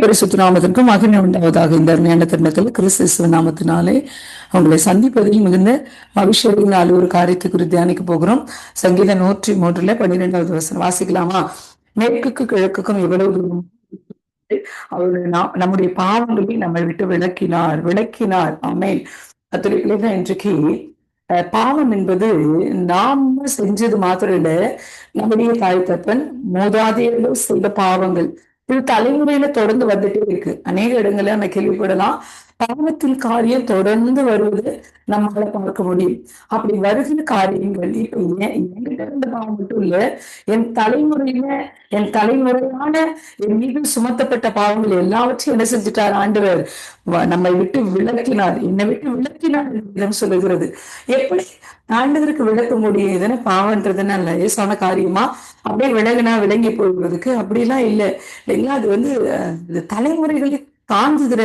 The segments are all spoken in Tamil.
பரிசுத்த நாமத்திற்கு மகிமை உண்டாவதாக. இந்த அருமையான தருணத்தில் கிறிஸ்து நாமத்தினாலே உங்களை சந்திப்பதில் மிகுந்த மகிழ்ச்சியினால் ஒரு காரியத்தை குறித்து தியானிக்க போகிறோம். சங்கீதம் 103 12வது வசனம் வாசிக்கலாமா? மேற்குக்கு கிழக்குக்கும் எவ்வளவு தூரம் அவருடைய நம்முடைய பாவங்களை நம்மை விட்டு விளக்கினார். ஆமென். கர்த்தருடைய இன்றைக்கு பாவம் என்பது நாம செஞ்சது மாத்திரம் இல்ல, நம்முடைய தாய் தப்பன் மூதாதையர்கள் செய்த பாவங்கள் இது தலைமுறையில தொடர்ந்து வந்துட்டே இருக்கு. அநேக இடங்கள்ல நம்ம கேள்விப்படலாம், பாவத்தில் காரியம் தொடர்ந்து வருவது நம்மளால பார்க்க முடியும். அப்படி வருகிற காரியங்கள் இப்ப என்கிட்ட இருந்த பாவம் மட்டும் இல்ல, என் தலைமுறையான என் மீது சுமத்தப்பட்ட பாவங்கள் எல்லாவற்றையும் என்ன செஞ்சுட்டார் ஆண்டவர்? நம்மை விட்டு விளக்கினார், என்னை விட்டு விளக்கினார் என்று சொல்லுகிறது. எப்படி ஆண்டவருக்கு விளக்க முடியும்? இதன பாவன்றதுன்னா லேசான காரியமா? அப்படியே விலகி போடுவதற்கு அப்படிலாம் இல்லை இல்லைங்களா? அது வந்து தலைமுறைகளை தாங்குகிற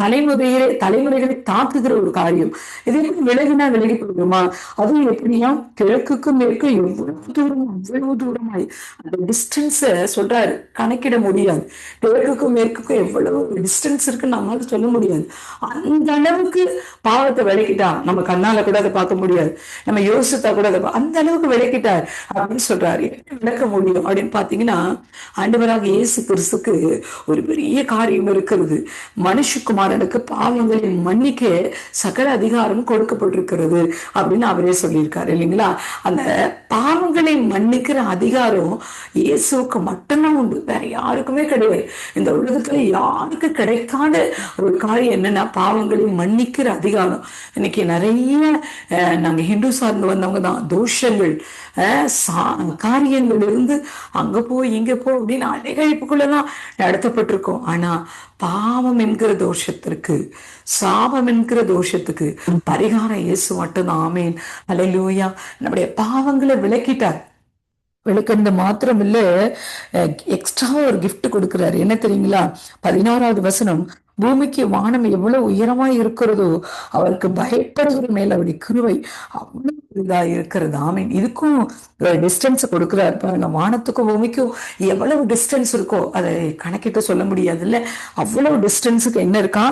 தலைமுறைகளை தாக்குகிற ஒரு காரியம். இது எப்படி விலகி போடுமா? அதுவும் எப்படியா? கிழக்குக்கும் மேற்கும் அவ்வளவு தூரமாய் அந்த டிஸ்டன்ஸ சொல்றாரு, கணக்கிட முடியாது. கிழக்குக்கும் மேற்குக்கும் எவ்வளவு டிஸ்டன்ஸ் இருக்குன்னு நம்மளால சொல்ல முடியாது. அந்த அளவுக்கு பாவத்தை விளக்கிட்டா நம்ம கண்ணால கூட அதை பார்க்க முடியாது, நம்ம யோசித்தா கூட அதை அந்த அளவுக்கு விளக்கிட்டார் அப்படின்னு சொல்றாரு. எப்படி விளக்க முடியும் அப்படின்னு பாத்தீங்கன்னா, ஆண்டவராக இயேசு கிறிஸ்துக்கு ஒரு பெரிய காரியம் இருக்கிறது. மனுஷகுமாரனுக்கு பாவங்களை மன்னிக்க சகல அதிகாரம் கொடுக்கப்பட்டிருக்கிறது அப்படின்னு அவரே சொல்லியிருக்காரு இல்லைங்களா? அந்த பாவங்களை மன்னிக்கிற அதிகாரம் இயேசுக்கு மட்டும்தான் உண்டு, வேற யாருக்குமே கிடையாது. இந்த உலகத்துல யாருக்கு கிடைக்காத ஒரு காரியம் என்னன்னா பாவங்களை மன்னிக்கிற அதிகாரம். இன்னைக்கு நிறைய நாங்க ஹிந்து சார்ந்து வந்தவங்க தான் தோஷங்கள் காரியங்கள் இருந்து அங்க போ இங்க போ அப்படின்னு அலைகழிப்புக்குள்ளதான் நடத்தப்பட்டிருக்கோம். ஆனா பாவம் என்கிற தோஷத்திற்கு, சாபம் என்கிற தோஷத்துக்கு பரிகாரம் இயேசு மட்டும்தான். ஆமேன், அல்லேலூயா. நம்முடைய பாவங்களை விளக்கிட்டார். விளக்குறது மாத்திரம் இல்ல, எக்ஸ்ட்ரா ஒரு கிஃப்ட் கொடுக்கிறாரு. என்ன தெரியுங்களா? 11வது வசனம், பூமிக்கு வானம் எவ்வளவு உயரமாய் இருக்கிறதோ அவருக்கு பயப்படுகிற மேல அவருடைய கிருபை அவ்வளவு இதா இருக்கிறது. ஆமீன். இதுக்கும் டிஸ்டன்ஸ் கொடுக்கிறார் பாருங்க. வானத்துக்கும் பூமிக்கும் எவ்வளவு டிஸ்டன்ஸ் இருக்கோ அதை கணக்கிட்டு சொல்ல முடியாது இல்ல. அவ்வளவு டிஸ்டன்ஸுக்கு என்ன இருக்கா?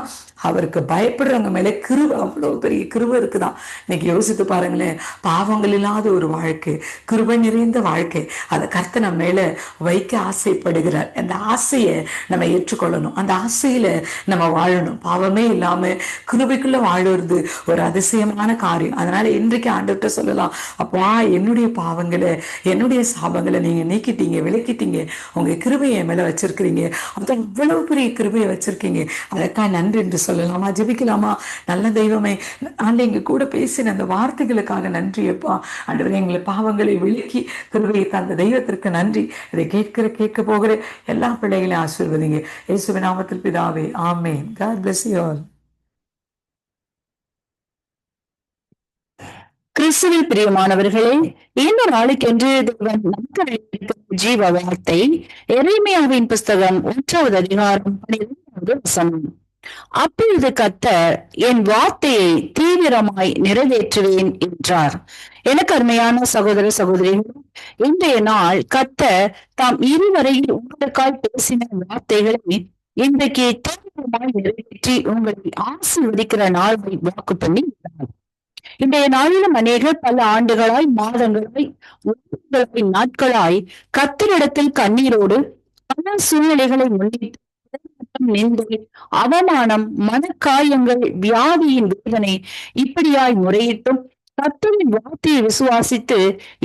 அவருக்கு பயப்படுறவங்க மேல கிருபை, அவ்வளவு பெரிய கிருபை இருக்குதான். இன்னைக்கு யோசித்து பாருங்களேன், பாவங்கள் இல்லாத ஒரு வாழ்க்கை, கிருபை நிறைந்த வாழ்க்கை, அதை கர்த்தர் நம்ம மேல வைக்க ஆசைப்படுகிறார். அந்த ஆசையை நம்ம ஏற்றுக்கொள்ளணும், அந்த ஆசையில நம்ம வாழணும். பாவமே இல்லாம கிருபைக்குள்ள வாழுறது ஒரு அதிசயமான காரியம். அதனால இன்றைக்கு ஆண்டவர்கிட்ட சொல்லலாம், அப்பா என்னுடைய பாவங்களை, என்னுடைய சாபங்களை நீங்க நீக்கிட்டீங்க, விளக்கிட்டீங்க, உங்க கிருபையை மேல வச்சிருக்கிறீங்க, அது அவ்வளவு பெரிய கிருபையை வச்சிருக்கீங்க, அதற்காக நன்றி என்று சொல்லலாமா? ஜெபிக்கலாமா? நல்ல தெய்வமே, ஆண்டு எங்க கூட பேசின அந்த வார்த்தைகளுக்காக நன்றியப்பா. ஆண்டவரே, எங்களை பாவங்களை விளக்கி கிருபையை தந்த தெய்வத்திற்கு நன்றி. இதை கேட்க போகிற எல்லா பிள்ளைகளையும் ஆசீர்வதிங்க இயேசுவின் நாமத்தில் பிதாவே, ஆமென். God bless you all. கிறிஸ்துவில் பிரியமானவர்களே, இந்த நாளுக்கென்று தேவன் நமக்கு ஜீவ வார்த்தை எரேமியாவின் புஸ்தகம் 1வது அதிகாரம் 12வது வசனம். அப்பொழுது கர்த்தர் என் வார்த்தையை தீவிரமாய் நிறைவேற்றுவேன் என்றார். எனக்கு அருமையான சகோதர சகோதரிகள், இன்றைய நாள் கர்த்தர் தாம் இருவரையில் உங்களுக்காய் பேசின வார்த்தைகளை இன்றைக்கு தீவிரமாய் நிறைவேற்றி உங்களை ஆசீர்வதிக்கிற நாளை வாக்கு பண்ணி உள்ளார். இன்றைய நாளிலும் அநேகர் பல ஆண்டுகளாய், மாதங்களாய், நாட்களாய் கர்த்தரிடத்தில் கண்ணீரோடு பல சூழ்நிலைகளை முன்னிட்டு நிந்தை, அவமானம், மனக்காயங்கள், வியாதியின் வேதனை இப்படியாய் முறையிட்டும் கர்த்தரின் வார்த்தையை விசுவாசித்து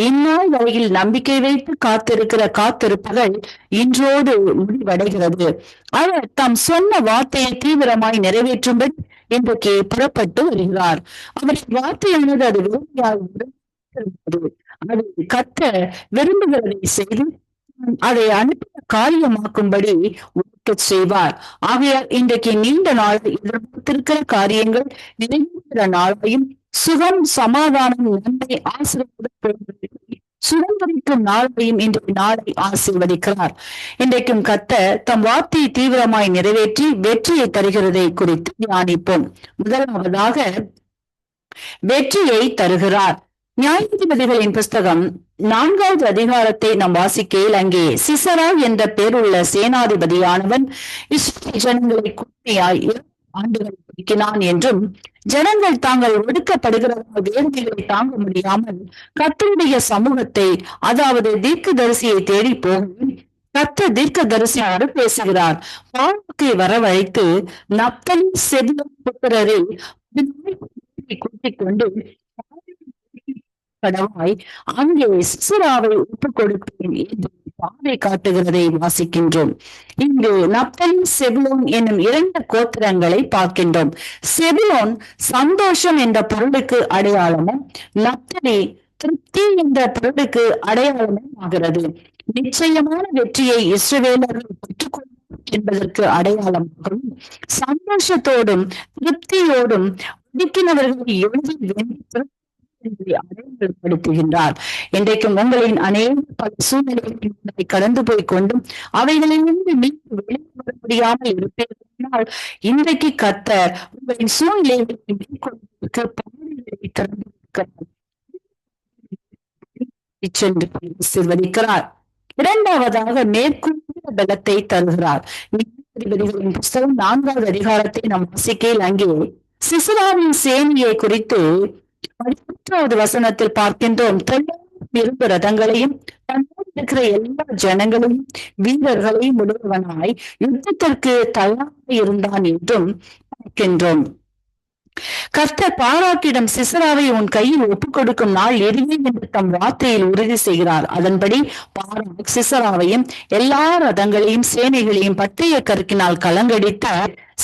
இந்நாள் வரையில் நம்பிக்கை வைத்து காத்திருப்பவர்கள் இன்றோடு முடிவடைகிறது. அவர் தாம் சொன்ன வார்த்தையை தீவிரமாய் நிறைவேற்றும்படி இன்றைக்கு புறப்பட்டு வருகிறார். அவரின் வார்த்தையானது அது அது கர்த்தர் விரும்புகிறதை செய்து அதை அனுப்பின காரியமாக்கும்படி உழைக்க செய்வார். ஆகையால் இன்றைக்கு நீண்ட நாள் எதிர்பார்த்திருக்கிற காரியங்கள் நிறைவேற்ற நாளையும், சுகம், சமாதானம், நன்மை, ஆசீர்வாதம் சுதந்திரிக்கும் நாளையும் இன்றைய நாளை ஆசீர்வதிக்கிறார். இன்றைக்கும் கர்த்தர் தம் வார்த்தையை தீவிரமாய் நிறைவேற்றி வெற்றியை தருகிறதை குறித்து தியானிப்போம். முதலாவதாக வெற்றியை தருகிறார். நியாயாதிபதிகளின் புஸ்தகம் 4வது அதிகாரத்தை நாம் வாசிக்கையில் அங்கே சிசரா என்ற பேருள்ள சேனாதிபதியானவன் இஸ்ரவேல் ஜனங்களை கூர்மையாய் 2 ஆண்டுகள் ஒடுக்கினான் என்றும் ஜனங்கள் தாங்கள் ஒடுக்கப்படுகிற வேதனைகளை தாங்க முடியாமல் கர்த்தருடைய சமூகத்தை, அதாவது தீர்க்கதரிசியை தேடி போகவும் கர்த்தர் தீர்க்கதரிசியோடு பேசுகிறார். பாவத்தை வரவழைத்து நப்தலி செபுலோன் புத்திரரை கூட்டிக் கொண்டு கடவாய் அங்கே சிசராவை ஒப்புக் கொடுப்பேன் என்று பாதை காட்டுகிறதை வாசிக்கின்றோம். இங்கு நப்தலி செபுலோன் என்னும் 2 கோத்திரங்களை பார்க்கின்றோம். செபுலோன் சந்தோஷம் என்ற பொருளுக்கு அடையாளமும், நப்தலி திருப்தி என்ற பொருளுக்கு அடையாளமும் ஆகிறது. நிச்சயமான வெற்றியை இஸ்ரவேலர்கள் பெற்றுக்கொள்ளும் என்பதற்கு அடையாளமாகவும், சந்தோஷத்தோடும் திருப்தியோடும் ஒடுக்கினவர்களை அடையாளப்படுத்துகின்றார். இன்றைக்கும் உங்களின் அநேக பல சூழ்நிலைகளை கடந்து போய் கொண்டும் அவைகளிலிருந்து மீண்டும் வெளியே வர முடியாமல் இருப்பீர்கள். இன்றைக்கு கர்த்தர் உங்களின் சூழ்நிலைகளை மேற்கொள்வதற்கு பாதைகளை திறந்திருக்கிறார், சென்று ஆசீர்வதிக்கிறார். 2வதாக மேற்கொண்ட பலத்தை தருகிறார். நியாயாதிபதிகளின் புஸ்தகம் 4வது அதிகாரத்தை நாம் வாசிக்கையில் அங்கே சிசராவின் சேனையை குறித்து 13வது வசனத்தில் பார்க்கின்றோம். 2 ரதங்களையும் தன்னோடு இருக்கிற எல்லா ஜனங்களையும் வீரர்களையும் உடையவனாய் யுத்தத்திற்கு தயாராக இருந்தான் என்றும் பார்க்கின்றோம். கர்த்தர் பாராக்கிடம் சிசராவை உன் கையில் ஒப்புக் கொடுக்கும் நாள் எதுவே என்று தம் வார்த்தையில் உறுதி செய்கிறார். அதன்படி பாராக் சிசராவையும் எல்லா ரதங்களையும் சேனைகளையும் பட்டய கருக்கினால் கலங்கடித்து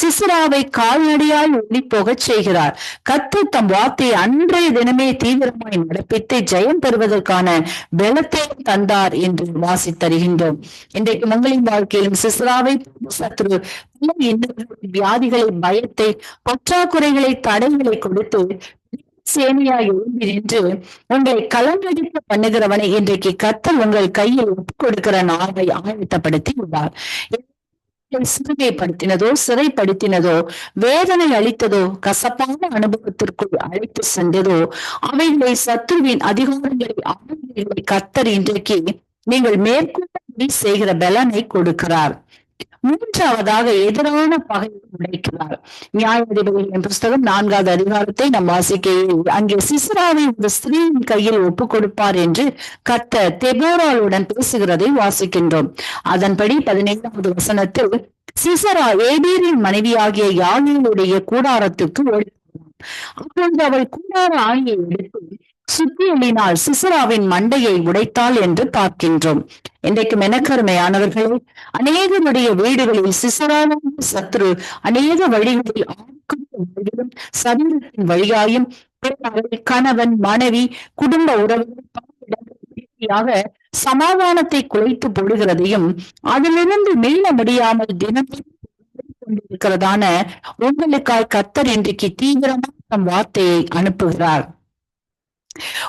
சிசராவை கால்நடையாய் ஓடி போகச் செய்கிறார். கர்த்தர் தம் வார்த்தையை அன்றைய தினமே தீவிரமாய் நடப்பித்து ஜெயம் பெறுவதற்கான பலத்தை தந்தார் என்று வாசித்தருகின்றோம். இன்றைக்கு உங்களின் வாழ்க்கையிலும் சிசராவை சத்ரு வியாதிகளை, பயத்தை, பற்றாக்குறைகளை, தடைகளை கொடுத்து சேனையாய் எழும்பி நின்று உங்களை கலங்கடிக்க பண்ணுகிறவனை இன்றைக்கு கர்த்தர் உங்கள் கையில் ஒப்புக் கொடுக்கிற நாளை ஆயத்தப்படுத்தி உள்ளார். சிறுமைப்படுத்தினதோ, சிறைப்படுத்தினதோ, வேதனை அளித்ததோ, கசப்பான அனுபவத்திற்குள் அழைத்து சென்றதோ, அவைகளை சத்துருவின் அதிகாரங்களை ஆளுநர்களை கர்த்தர் இன்றைக்கு நீங்கள் மேற்கொண்டு செய்கிற பலனை கொடுக்கிறார். 3வதாக எதிரான பகையை உடைக்கிறார். நியாயாதிபதிகளின் புஸ்தகம் 4வது அதிகாரத்தை நாம் வாசிக்கையில் அங்கே சிசராவை ஒரு ஸ்திரீயின் கையில் ஒப்புக் கொடுப்பார் என்று கர்த்தர் தெபோராளுடன் பேசுகிறதை வாசிக்கின்றோம். அதன்படி 17வது வசனத்தில் சிசரா ஏபேரின் மனைவியாகிய யாழினுடைய கூடாரத்துக்கு ஓடினார். அப்பொழுது அவள் கூடார ஆணியை எடுத்து சுத்தியலினால் சிசராவின் மண்டையை உடைத்தாள் என்று பார்க்கின்றோம். இன்றைக்கு மெனக்கருமையானவர்களே, அநேகருடைய வீடுகளில் சிசராவின் சத்ரு அநேக வழிகளில் வழியிலும் சரீரத்தின் வழியாயும் கணவன், மனைவி, குடும்ப உறவுகள் சமாதானத்தை குலைத்து போடுகிறதையும் அதிலிருந்து மீள முடியாமல் தினம் கொண்டிருக்கிறதான உங்களுக்காய் கர்த்தர் இன்றைக்கு தீவிரமாக தம் வார்த்தையை அனுப்புகிறார்.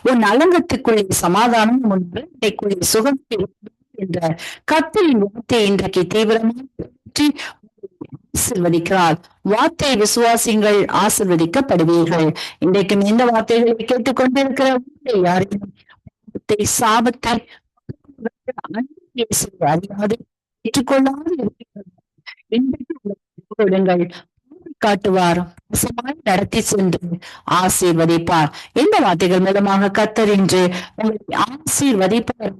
உன் அலங்கத்துக்குள்ளே சமாதானம், உன் பிள்ளைக்குள்ளே சுகம் என்ற கர்த்தரின் வார்த்தையை இன்றைக்கு தீவிரமாக ஆசீர்வதிக்கிறார். வார்த்தை விசுவாசிங்கள், ஆசீர்வதிக்கப்படுவீர்கள். இன்றைக்கும் இந்த வார்த்தைகளை கேட்டுக்கொண்டிருக்கிற யாரையும் சாபத்தை அறியாது ஏற்றுக்கொள்ளாது இருக்கிறார்கள் காட்டுவார், நடத்தி சென்று ஆசீர்வதிப்பார். இந்த வார்த்தைகள் மூலமாக கர்த்தர் இன்று உங்களை ஆசீர்வதிப்பார்.